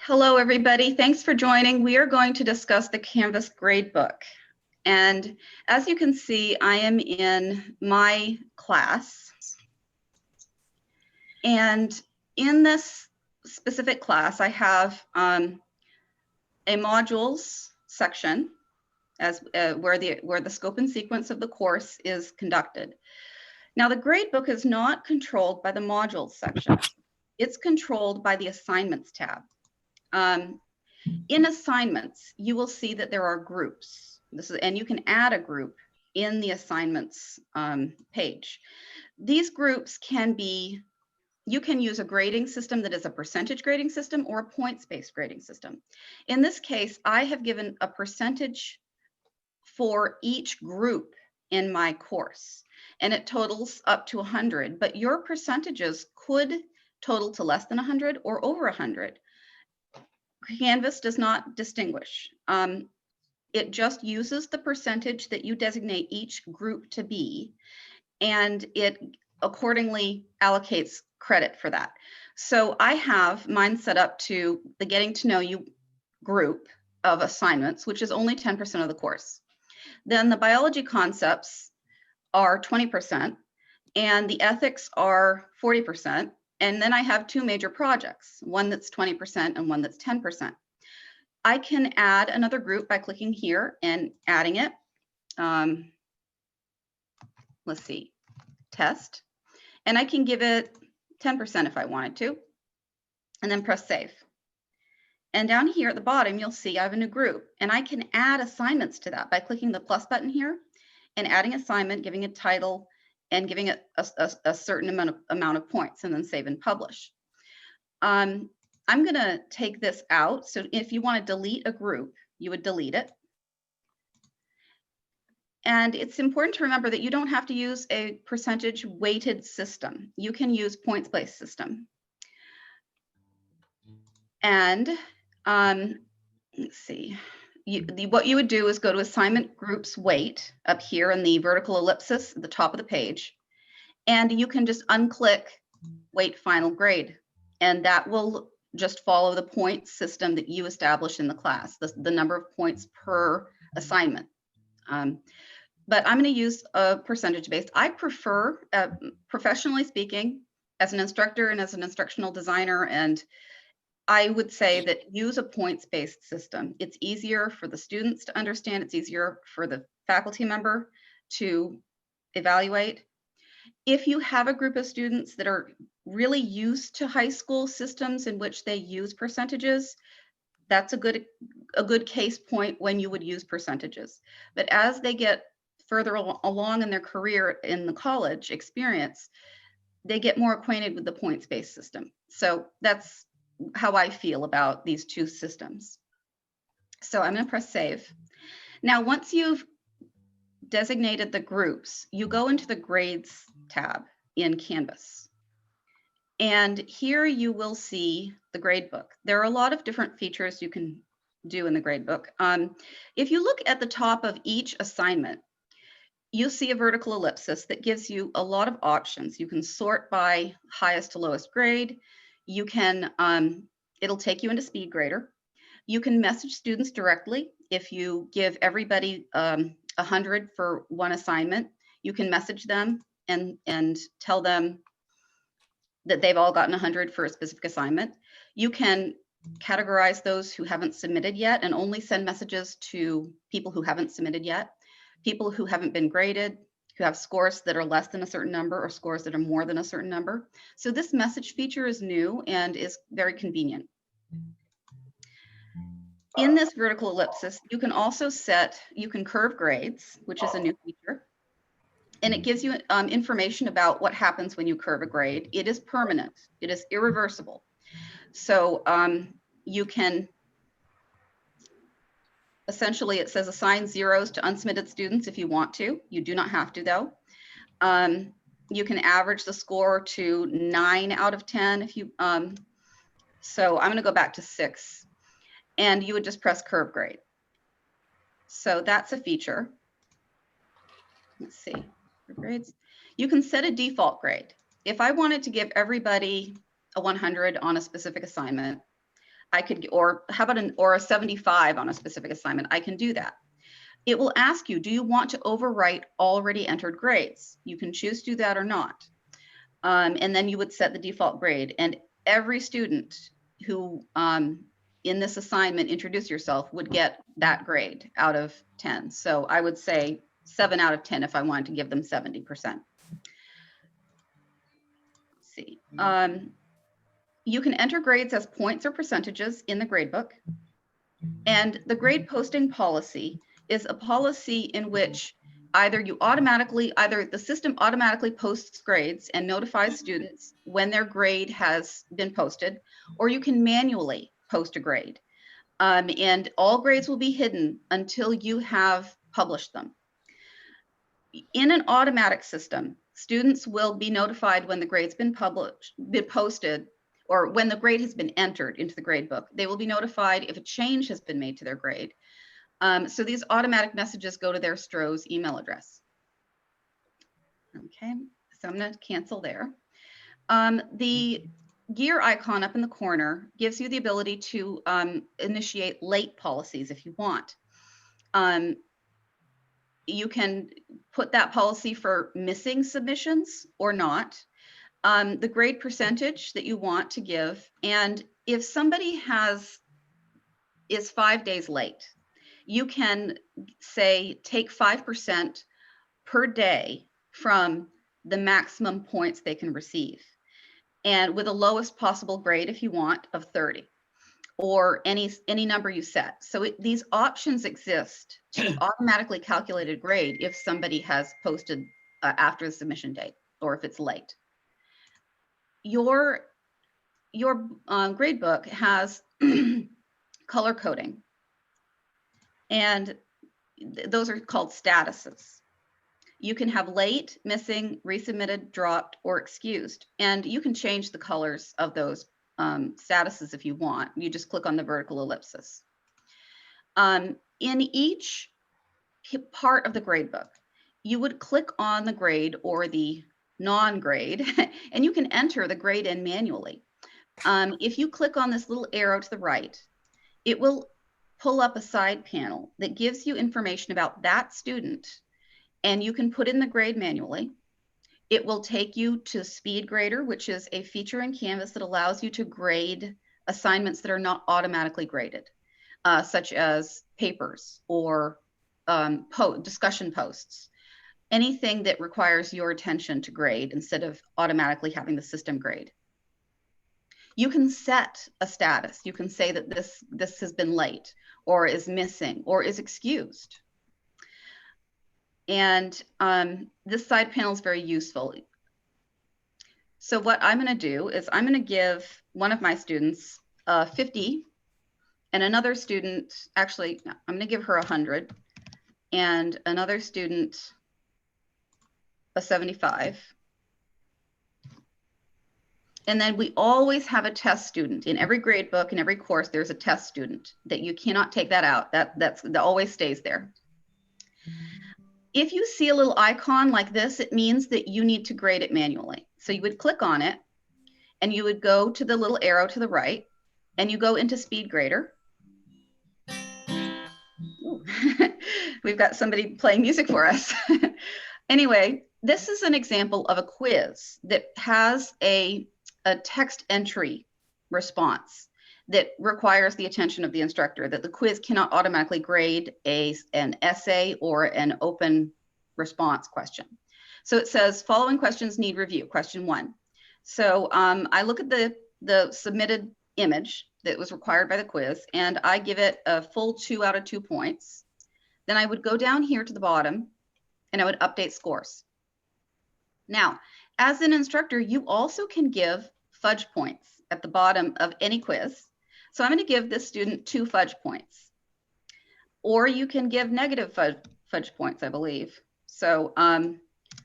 Hello, everybody. Thanks for joining. We are going to discuss the Canvas gradebook. And as you can see, I am in my class. And in this specific class, I have a modules section as where the scope and sequence of the course is conducted. Now, the gradebook is not controlled by the modules section. It's controlled by the assignments tab. In assignments, you will see that there are groups. And you can add a group in the assignments page. These groups can be, you can use a grading system that is a percentage grading system or a points-based grading system. In this case, I have given a percentage for each group in my course, and it totals up to 100, but your percentages could total to less than 100 or over 100. Canvas does not distinguish. It just uses the percentage that you designate each group to be, and it accordingly allocates credit for that. So I have mine set up to the Getting to Know You group of assignments, which is only 10% of the course. Then the biology concepts are 20%, and the ethics are 40%. And then I have two major projects, one that's 20% and one that's 10%. I can add another group by clicking here and adding it. Let's see, test. And I can give it 10% if I wanted to, and then press save. And down here at the bottom, you'll see I have a new group, and I can add assignments to that by clicking the plus button here and adding assignment, giving it title, and giving it a certain amount of points, and then save and publish. I'm going to take this out. So if you want to delete a group, you would delete it. And it's important to remember that you don't have to use a percentage weighted system. You can use points-based system. And let's see. What you would do is go to assignment groups weight up here in the vertical ellipsis at the top of the page, and you can just unclick weight final grade, and that will just follow the point system that you establish in the class, the number of points per assignment. But I'm going to use a percentage based. I prefer, professionally speaking, as an instructor and as an instructional designer, and I would say that use a points-based system. It's easier for the students to understand. It's easier for the faculty member to evaluate. If you have a group of students that are really used to high school systems in which they use percentages, that's a good case point when you would use percentages. But as they get further along in their career in the college experience, they get more acquainted with the points-based system. So that's how I feel about these two systems. So I'm going to press save. Now, once you've designated the groups, you go into the grades tab in Canvas. And here you will see the gradebook. There are a lot of different features you can do in the gradebook. If you look at the top of each assignment, you'll see a vertical ellipsis that gives you a lot of options. You can sort by highest to lowest grade. You can, it'll take you into SpeedGrader. You can message students directly. If you give everybody 100 for one assignment, you can message them and tell them that they've all gotten 100 for a specific assignment. You can categorize those who haven't submitted yet and only send messages to people who haven't submitted yet, people who haven't been graded, who have scores that are less than a certain number or scores that are more than a certain number. So this message feature is new and is very convenient. In this vertical ellipsis, you can also you can curve grades, which is a new feature. And it gives you information about what happens when you curve a grade. It is permanent, it is irreversible. So you can, essentially it says assign zeros to unsubmitted students if you want to. You do not have to though. You can average the score to 9 out of 10 if you, so I'm gonna go back to 6, and you would just press curve grade. So that's a feature. Let's see, grades. You can set a default grade. If I wanted to give everybody a 100 on a specific assignment, I could, or how about a 75 on a specific assignment? I can do that. It will ask you, do you want to overwrite already entered grades? You can choose to do that or not. And then you would set the default grade. And every student who in this assignment, introduce yourself, would get that grade out of 10. So I would say 7 out of 10 if I wanted to give them 70%. Let's see. You can enter grades as points or percentages in the gradebook. And the grade posting policy is a policy in which either the system automatically posts grades and notifies students when their grade has been posted, or you can manually post a grade. And all grades will be hidden until you have published them. In an automatic system, students will be notified when the grade's been posted, or when the grade has been entered into the gradebook. They will be notified if a change has been made to their grade. So these automatic messages go to their STRO's email address. Okay, so I'm going to cancel there. The gear icon up in the corner gives you the ability to initiate late policies if you want. You can put that policy for missing submissions or not. The grade percentage that you want to give, and if somebody is 5 days late, you can say take 5% per day from the maximum points they can receive, and with the lowest possible grade if you want of 30, or any number you set. So these options exist to automatically calculate a grade if somebody has posted after the submission date, or if it's late. Your gradebook has color coding, and those are called statuses. You can have late, missing, resubmitted, dropped, or excused, and you can change the colors of those statuses if you want. You just click on the vertical ellipsis. In each part of the gradebook, you would click on the grade or the non-grade, and you can enter the grade in manually. If you click on this little arrow to the right, it will pull up a side panel that gives you information about that student, and you can put in the grade manually. It will take you to SpeedGrader, which is a feature in Canvas that allows you to grade assignments that are not automatically graded, such as papers or discussion posts. Anything that requires your attention to grade instead of automatically having the system grade. You can set a status. You can say that this has been late, or is missing, or is excused. And this side panel is very useful. So what I'm going to do is I'm going to give one of my students 50, and another student, actually, no, I'm going to give her 100, and another student a 75. And then we always have a test student. In every grade book, in every course, there's a test student that you cannot take that out. That always stays there. If you see a little icon like this, it means that you need to grade it manually. So you would click on it, and you would go to the little arrow to the right, and you go into SpeedGrader. We've got somebody playing music for us. Anyway, this is an example of a quiz that has a text entry response that requires the attention of the instructor, that the quiz cannot automatically grade an essay or an open response question. So it says, following questions need review, question 1. So I look at the submitted image that was required by the quiz, and I give it a full 2 out of 2 points. Then I would go down here to the bottom, and I would update scores. Now, as an instructor, you also can give fudge points at the bottom of any quiz. So I'm going to give this student 2 fudge points. Or you can give negative fudge points, I believe. So I'm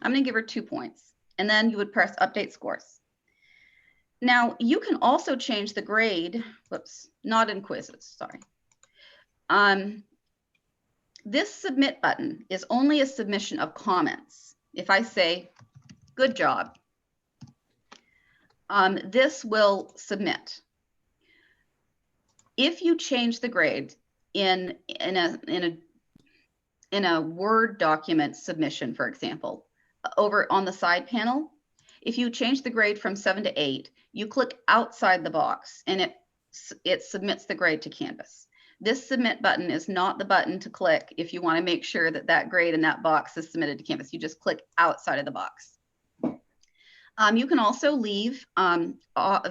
going to give her 2 points. And then you would press update scores. Now, you can also change the grade. Whoops, not in quizzes, sorry. This submit button is only a submission of comments. If I say, good job, this will submit. If you change the grade in a Word document submission, for example, over on the side panel, if you change the grade from 7 to 8, you click outside the box and it submits the grade to Canvas. This submit button is not the button to click if you want to make sure that that grade in that box is submitted to Canvas. You just click outside of the box. You can also leave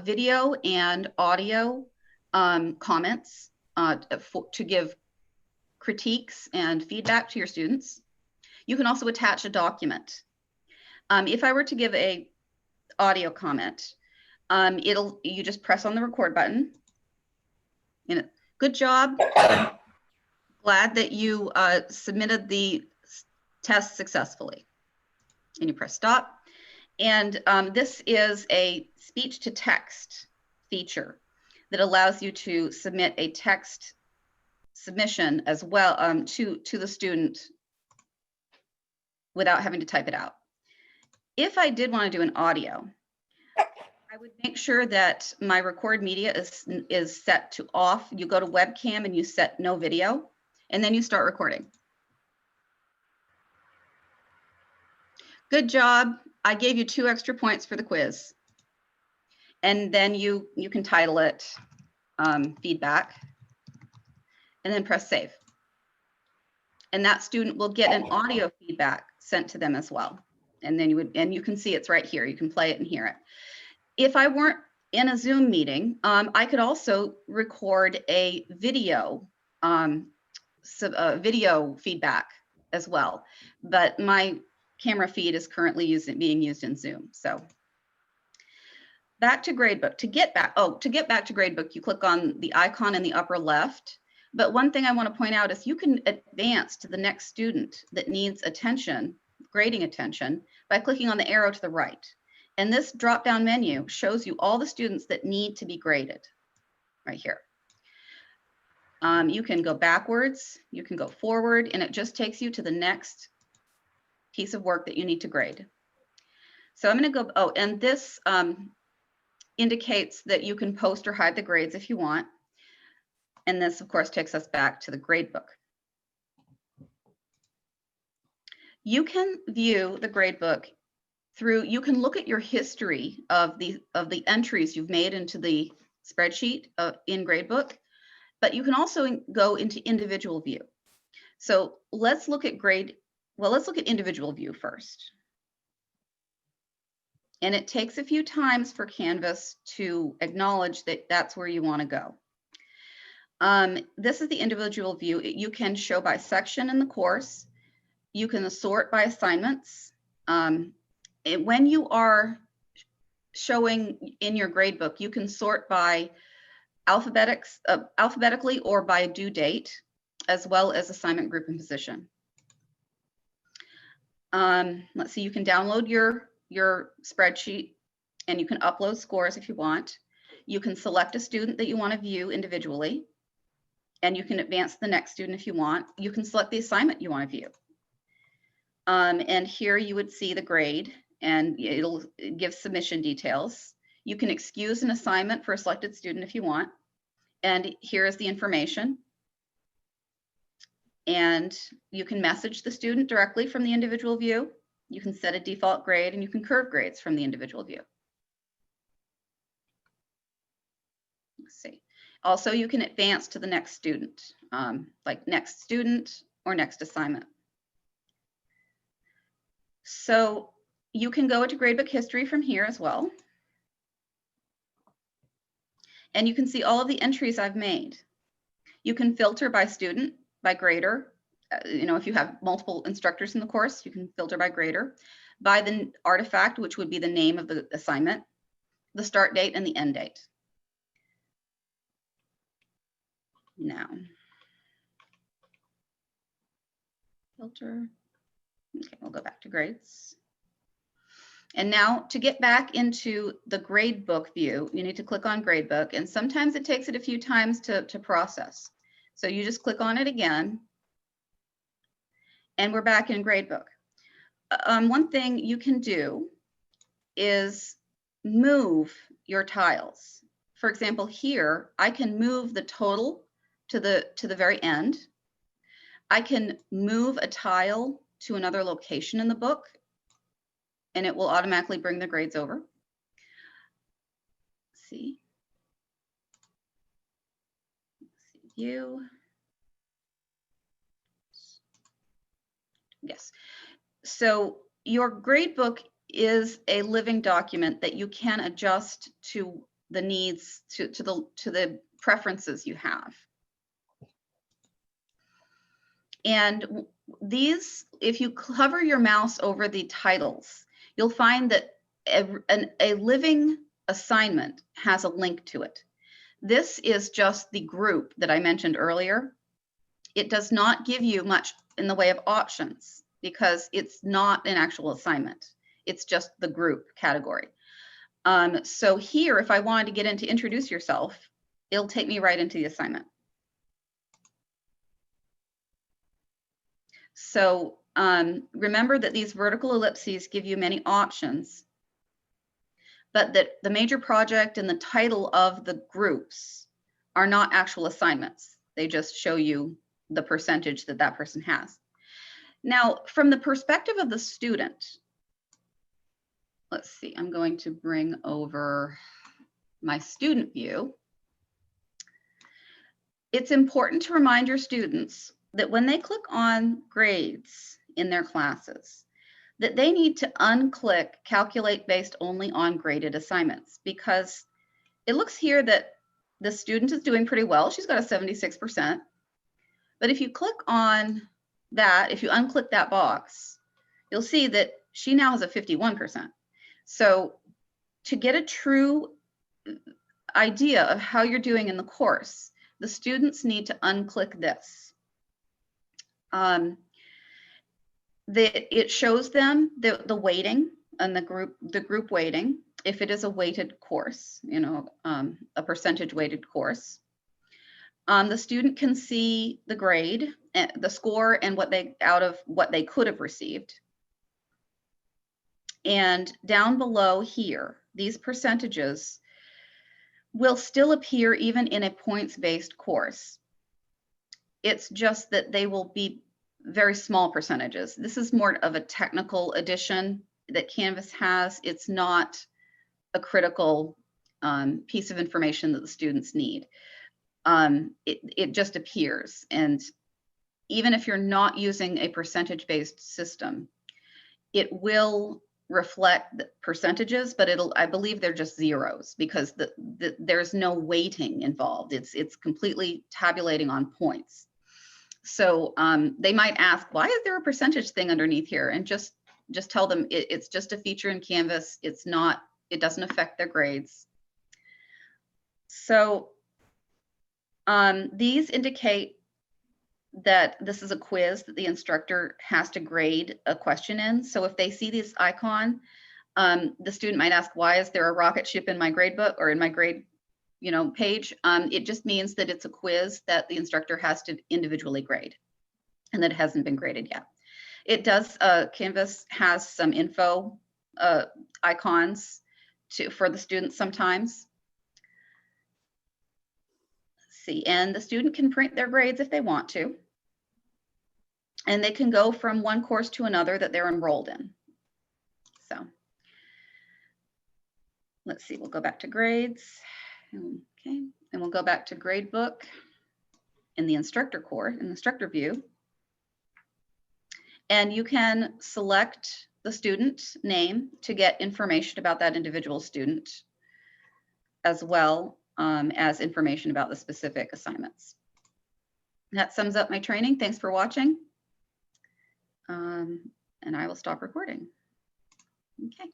video and audio comments to give critiques and feedback to your students. You can also attach a document. If I were to give a audio comment, you just press on the record button. And good job. Glad that you submitted the test successfully. And you press stop. And this is a speech to text feature that allows you to submit a text submission as well to the student without having to type it out. If I did want to do an audio, I would make sure that my record media is set to off. You go to webcam and you set no video, and then you start recording. Good job. I gave you 2 extra points for the quiz. And then you can title it feedback and then press save. And that student will get an audio feedback sent to them as well. And then you can see it's right here. You can play it and hear it. If I weren't in a Zoom meeting, I could also record a video, video feedback as well. But my camera feed is currently being used in Zoom. So back to Gradebook. To get back to Gradebook, you click on the icon in the upper left. But one thing I want to point out is you can advance to the next student that needs attention, grading attention, by clicking on the arrow to the right. And this drop-down menu shows you all the students that need to be graded right here. You can go backwards, you can go forward, and it just takes you to the next piece of work that you need to grade. So I'm going to go, and this indicates that you can post or hide the grades if you want. And this, of course, takes us back to the gradebook. You can view the gradebook you can look at your history of the entries you've made into the spreadsheet in Gradebook, but you can also go into individual view. So let's look at individual view first. And it takes a few times for Canvas to acknowledge that that's where you want to go. This is the individual view. You can show by section in the course. You can sort by assignments. When you are showing in your gradebook, you can sort by alphabetically or by due date, as well as assignment group and position. Let's see, you can download your spreadsheet and you can upload scores if you want. You can select a student that you want to view individually, and you can advance the next student if you want. You can select the assignment you want to view. And here you would see the grade, and it'll give submission details. You can excuse an assignment for a selected student if you want. And here is the information. And you can message the student directly from the individual view. You can set a default grade, and you can curve grades from the individual view. Let's see. Also, you can advance to the next student, like next student or next assignment. So you can go into Gradebook history from here as well. And you can see all of the entries I've made. You can filter by student, by grader. If you have multiple instructors in the course, you can filter by grader, by the artifact, which would be the name of the assignment, the start date, and the end date. Now, filter. Okay, we'll go back to grades. And now to get back into the Gradebook view, you need to click on Gradebook, and sometimes it takes it a few times to process. So you just click on it again, and we're back in Gradebook. One thing you can do is move your tiles for example, here, I can move the total to the very end. I can move a tile to another location in the book, and it will automatically bring the grades over. Let's see. View. Yes. So your gradebook is a living document that you can adjust to the needs, to the preferences you have. And these, if you hover your mouse over the titles, you'll find that a living assignment has a link to it. This is just the group that I mentioned earlier. It does not give you much in the way of options because it's not an actual assignment. It's just the group category. So here, if I wanted to get into introduce yourself, it'll take me right into the assignment. So remember that these vertical ellipses give you many options, but that the major project and the title of the groups are not actual assignments. They just show you the percentage that that person has. Now, from the perspective of the student, let's see, I'm going to bring over my student view. It's important to remind your students that when they click on grades in their classes, that they need to unclick calculate based only on graded assignments, because it looks here that the student is doing pretty well. She's got a 76%. But if you click on that, if you unclick that box, you'll see that she now has a 51%. So to get a true idea of how you're doing in the course, the students need to unclick this. It shows them the weighting and the group weighting, if it is a weighted course, you know, a percentage weighted course. The student can see the grade, the score, and what they could have received. And down below here, these percentages will still appear even in a points-based course. It's just that they will be very small percentages. This is more of a technical addition that Canvas has. It's not a critical piece of information that the students need. It just appears. And even if you're not using a percentage-based system, it will reflect the percentages, but I believe they're just zeros because there's no weighting involved. It's completely tabulating on points. So they might ask, why is there a percentage thing underneath here? And just tell them it's just a feature in Canvas. It doesn't affect their grades. So these indicate that this is a quiz that the instructor has to grade a question in. So if they see this icon, the student might ask, why is there a rocket ship in my gradebook or in my grade page? It just means that it's a quiz that the instructor has to individually grade and that it hasn't been graded yet. It does, Canvas has some info icons for the students sometimes. Let's see, and the student can print their grades if they want to. And they can go from one course to another that they're enrolled in. So let's see, we'll go back to grades. Okay, and we'll go back to Gradebook in the instructor course, in the instructor view. And you can select the student name to get information about that individual student, as well as information about the specific assignments. That sums up my training. Thanks for watching. And I will stop recording. Okay.